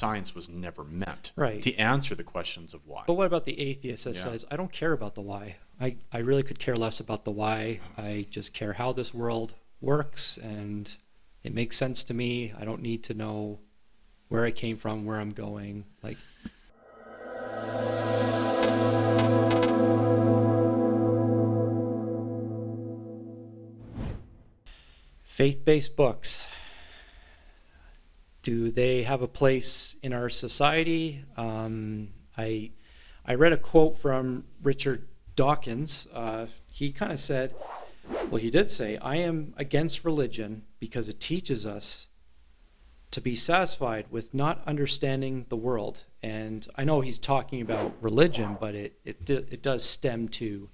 science was never meant Right. to answer the questions of why. But what about the atheist that Yeah. says, I don't care about the why. I really could care less about the why. I just care how this world works, and it makes sense to me. I don't need to know where I came from, where I'm going. Like, faith-based books, do they have a place in our society? I read a quote from Richard Dawkins. He kind of said, well, he did say, I am against religion because it teaches us to be satisfied with not understanding the world. And I know he's talking about religion, but it does stem to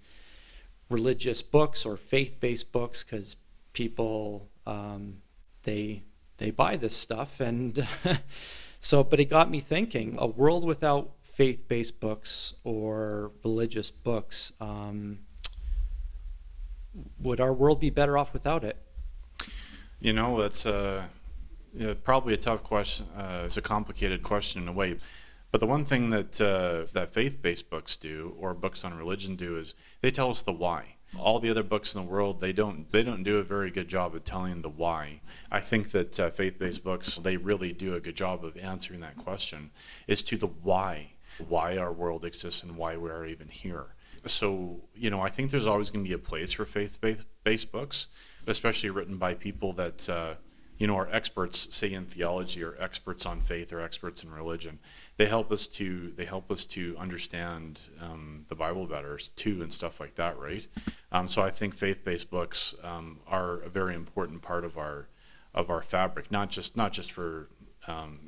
religious books or faith-based books, because people, they buy this stuff. And so, but it got me thinking, a world without faith-based books or religious books, would our world be better off without it? You know, that's probably a tough question. It's a complicated question in a way. But the one thing that that faith-based books do, or books on religion do, is they tell us the why. All the other books in the world, they don't do a very good job of telling the why. I think that faith-based books, they really do a good job of answering that question, is to the why our world exists and why we are even here. So, you know, I think there's always going to be a place for faith-based books, especially written by people that, you know, are experts, say in theology, or experts on faith, or experts in religion. They help us to understand the Bible better too, and stuff like that, right? So I think faith-based books are a very important part of our fabric, not just for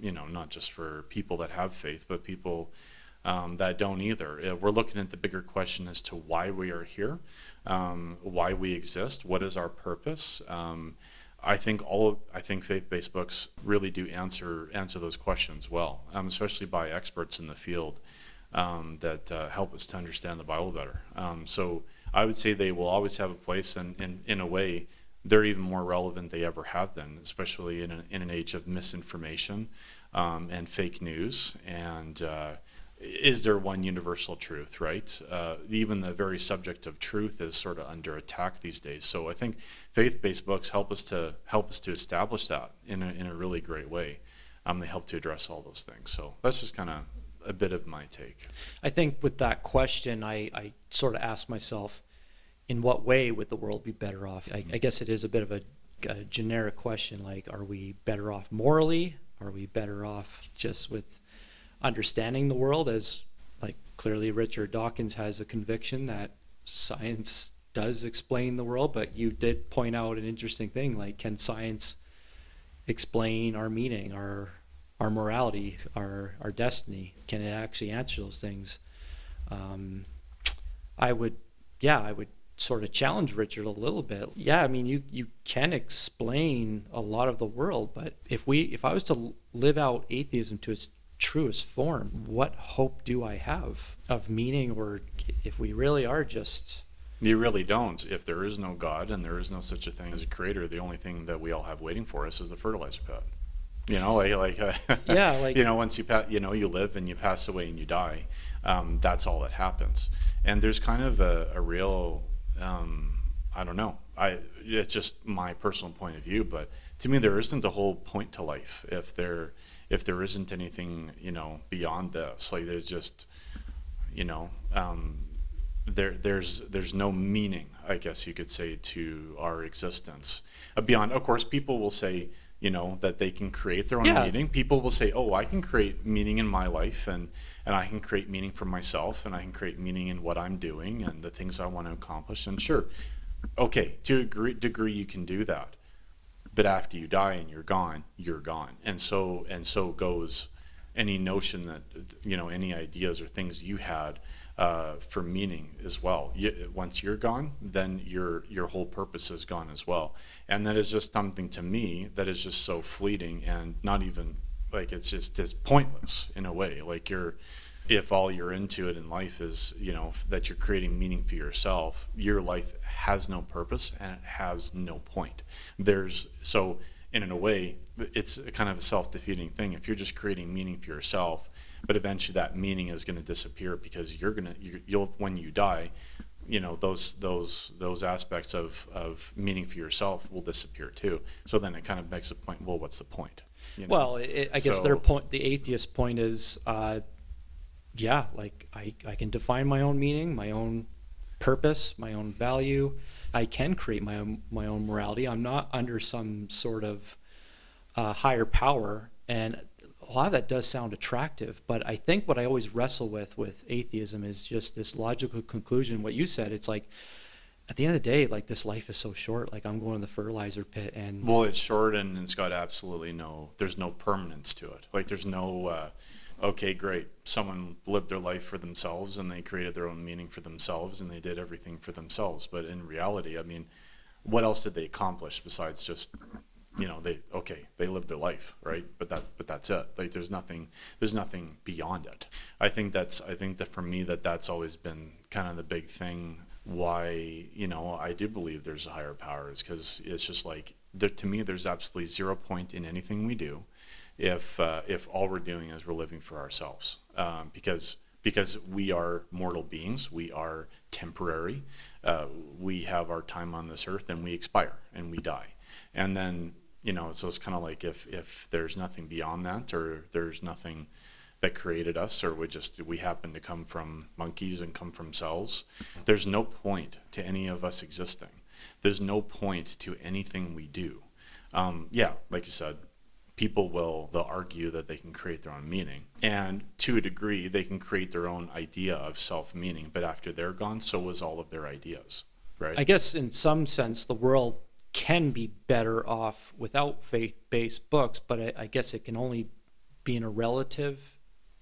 you know, not just for people that have faith, but people that don't either. We're looking at the bigger question as to why we are here, why we exist, what is our purpose. I think faith-based books really do answer those questions well, especially by experts in the field that help us to understand the Bible better. So I would say they will always have a place, and in a way, they're even more relevant than they ever have been, especially in an age of misinformation and fake news. And is there one universal truth, right? Even the very subject of truth is sort of under attack these days. So I think faith-based books help us to establish that in a really great way. They help to address all those things. So that's just kind of a bit of my take. I think with that question, I sort of asked myself, in what way would the world be better off? I guess it is a bit of a generic question, like, are we better off morally? Are we better off just with understanding the world? As, like, clearly Richard Dawkins has a conviction that science does explain the world, but you did point out an interesting thing, like, can science explain our meaning, our morality, our destiny? Can it actually answer those things? I would sort of challenge Richard a little bit. Yeah, I mean, you can explain a lot of the world, but if I was to live out atheism to its truest form, what hope do I have of meaning? Or if we really are just... You really don't. If there is no God and there is no such a thing as a creator, the only thing that we all have waiting for us is the fertilizer pad. You know, yeah, like, you know, once you live and you pass away and you die, that's all that happens. And there's kind of a real, I don't know, it's just my personal point of view, but to me there isn't a whole point to life if there isn't anything, you know, beyond this. Like, there's just, you know, there's no meaning, I guess you could say, to our existence beyond. Of course, people will say, you know, that they can create their own meaning. People will say, oh, I can create meaning in my life, and I can create meaning for myself, and I can create meaning in what I'm doing and the things I want to accomplish. And sure, okay, to a degree you can do that. But after you die and you're gone, you're gone. And so goes any notion that, you know, any ideas or things you had for meaning as well. Once you're gone, then your whole purpose is gone as well. And that is just something, to me, that is just so fleeting, and not even, like, it's pointless in a way. Like, if all you're into it in life is, you know, that you're creating meaning for yourself, your life has no purpose and it has no point. So in a way, it's a kind of a self-defeating thing. If you're just creating meaning for yourself, but eventually that meaning is going to disappear because you'll when you die, those aspects of meaning for yourself will disappear too. So then it kind of begs the point, well, what's the point? Well, I guess So- their point, the atheist point is, yeah, like I can define my own meaning, my own purpose, my own value. I can create my own morality. I'm not under some sort of higher power, and a lot of that does sound attractive. But I think what I always wrestle with atheism is just this logical conclusion. What you said, it's like at the end of the day, like this life is so short. Like I'm going to the fertilizer pit, and Well, it's short and it's got absolutely there's no permanence to it. Like there's no, okay, great. Someone lived their life for themselves and they created their own meaning for themselves and they did everything for themselves. But in reality, I mean, what else did they accomplish besides just, they lived their life, right? But that's it. Like there's nothing beyond it. I think that for me that's always been kind of the big thing why, I do believe there's a higher power is because it's just like, to me, there's absolutely 0 point in anything we do if all we're doing is we're living for ourselves, because we are mortal beings, we are temporary, we have our time on this earth and we expire and we die. And then, so it's kind of like if there's nothing beyond that, or there's nothing that created us, or we happen to come from monkeys and come from cells, there's no point to any of us existing. There's no point to anything we do. Like you said, they'll argue that they can create their own meaning, and to a degree they can create their own idea of self-meaning, but after they're gone, so is all of their ideas, right? I guess in some sense the world can be better off without faith-based books, but I guess it can only be in a relative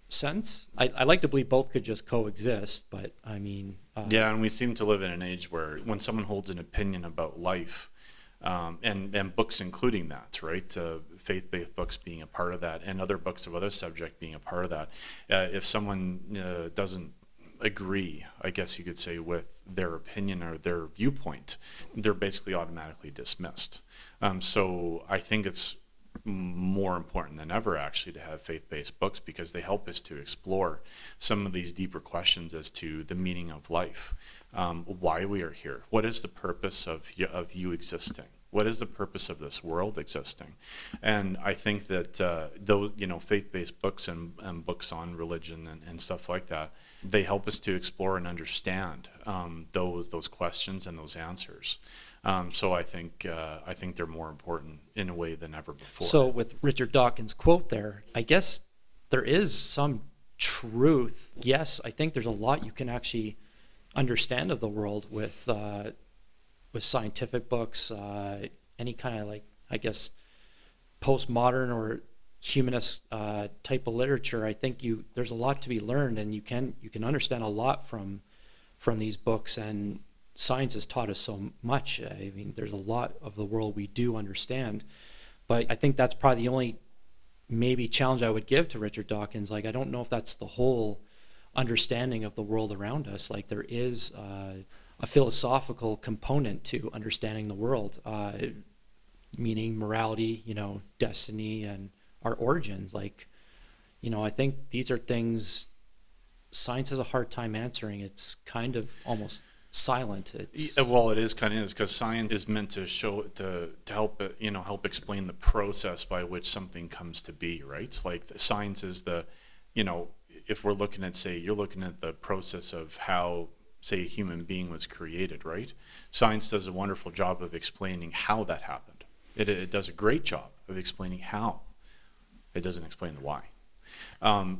sense. I like to believe both could just coexist, but I mean... Yeah, and we seem to live in an age where when someone holds an opinion about life, and books including that, right? Faith-based books being a part of that, and other books of other subject being a part of that. If someone doesn't agree, I guess you could say, with their opinion or their viewpoint, they're basically automatically dismissed. So I think it's more important than ever actually to have faith-based books, because they help us to explore some of these deeper questions as to the meaning of life, why we are here, what is the purpose of you existing, what is the purpose of this world existing. And I think that those faith-based books and books on religion and stuff like that, they help us to explore and understand those questions and those answers. So I think they're more important in a way than ever before. So with Richard Dawkins' quote there, I guess there is some truth. Yes, I think there's a lot you can actually understand of the world with scientific books, any kind of, like, I guess, postmodern or humanist type of literature. I think there's a lot to be learned, and you can understand a lot from these books, and science has taught us so much. I mean, there's a lot of the world we do understand, but I think that's probably the only maybe challenge I would give to Richard Dawkins. Like, I don't know if that's the whole understanding of the world around us. Like, there is a philosophical component to understanding the world, meaning morality, destiny, and our origins. Like, I think these are things science has a hard time answering. It's kind of almost silent. Well, it is kind of because science is meant to show to help help explain the process by which something comes to be, right? Like science is if we're looking at, say, you're looking at the process of how, say, a human being was created, right? Science does a wonderful job of explaining how that happened. It does a great job of explaining how. It doesn't explain the why.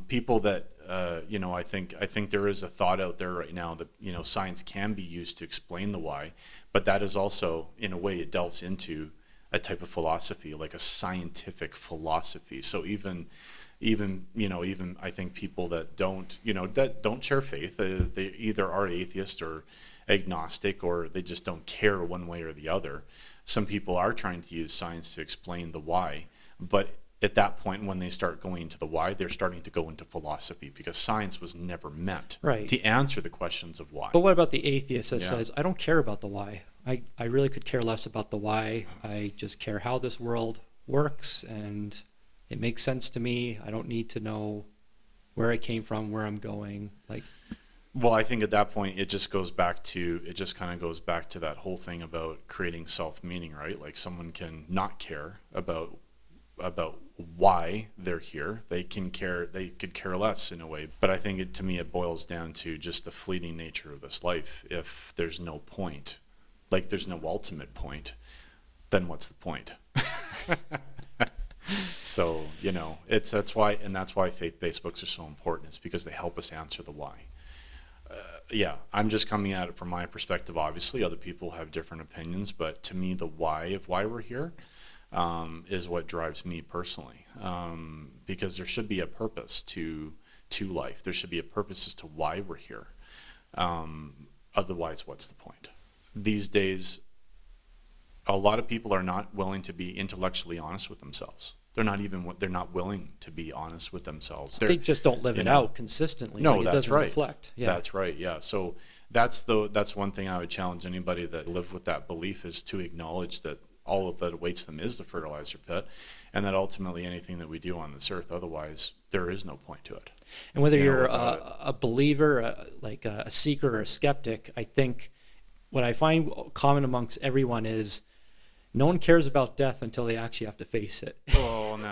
People that I think there is a thought out there right now that science can be used to explain the why, but that is also, in a way, it delves into a type of philosophy, like a scientific philosophy. So even I think people that don't share faith, they either are atheist or agnostic, or they just don't care one way or the other. Some people are trying to use science to explain the why, but at that point, when they start going into the why, they're starting to go into philosophy, because science was never meant to answer the questions of why. But what about the atheist that says, I don't care about the why. I really could care less about the why. I just care how this world works and it makes sense to me. I don't need to know where I came from, where I'm going. Like, Well, I think at that point it just kind of goes back to that whole thing about creating self-meaning, right? Like someone can not care about why they're here. They could care less in a way. But I think to me it boils down to just the fleeting nature of this life. If there's no point, like there's no ultimate point, then what's the point? So, that's why faith-based books are so important. It's because they help us answer the why. I'm just coming at it from my perspective. Obviously, other people have different opinions, but to me, the why of why we're here is what drives me personally. Because there should be a purpose to life. There should be a purpose as to why we're here. Otherwise, what's the point? These days, a lot of people are not willing to be intellectually honest with themselves. They're not willing to be honest with themselves. they just don't live it out consistently. No, like it that's doesn't right. reflect. Yeah. That's right. Yeah. So that's one thing I would challenge anybody that live with that belief, is to acknowledge that all of that awaits them is the fertilizer pit, and that ultimately anything that we do on this earth, otherwise there is no point to it. And whether you're a believer, like a seeker or a skeptic, I think what I find common amongst everyone is no one cares about death until they actually have to face it. Oh, and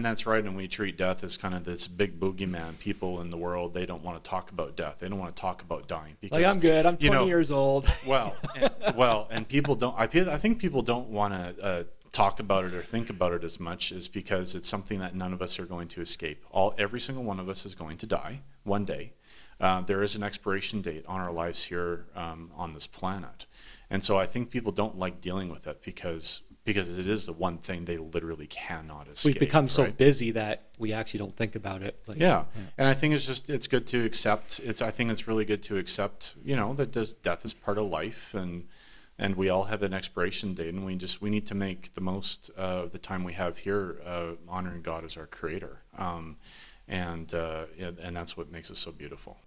that's right. And we treat death as kind of this big boogeyman. People in the world, they don't want to talk about death. They don't want to talk about dying. Because, Like, I'm good. I'm 20 years old. And people don't. I think people don't want to talk about it or think about it as much, is because it's something that none of us are going to escape. Every single one of us is going to die one day. There is an expiration date on our lives here on this planet. And so I think people don't like dealing with it because it is the one thing they literally cannot escape. We've become so right? busy that we actually don't think about it. Like, Yeah. And I think it's good to accept. I think it's really good to accept, that death is part of life, and we all have an expiration date, and we need to make the most of the time we have here, honoring God as our creator. And that's what makes it so beautiful.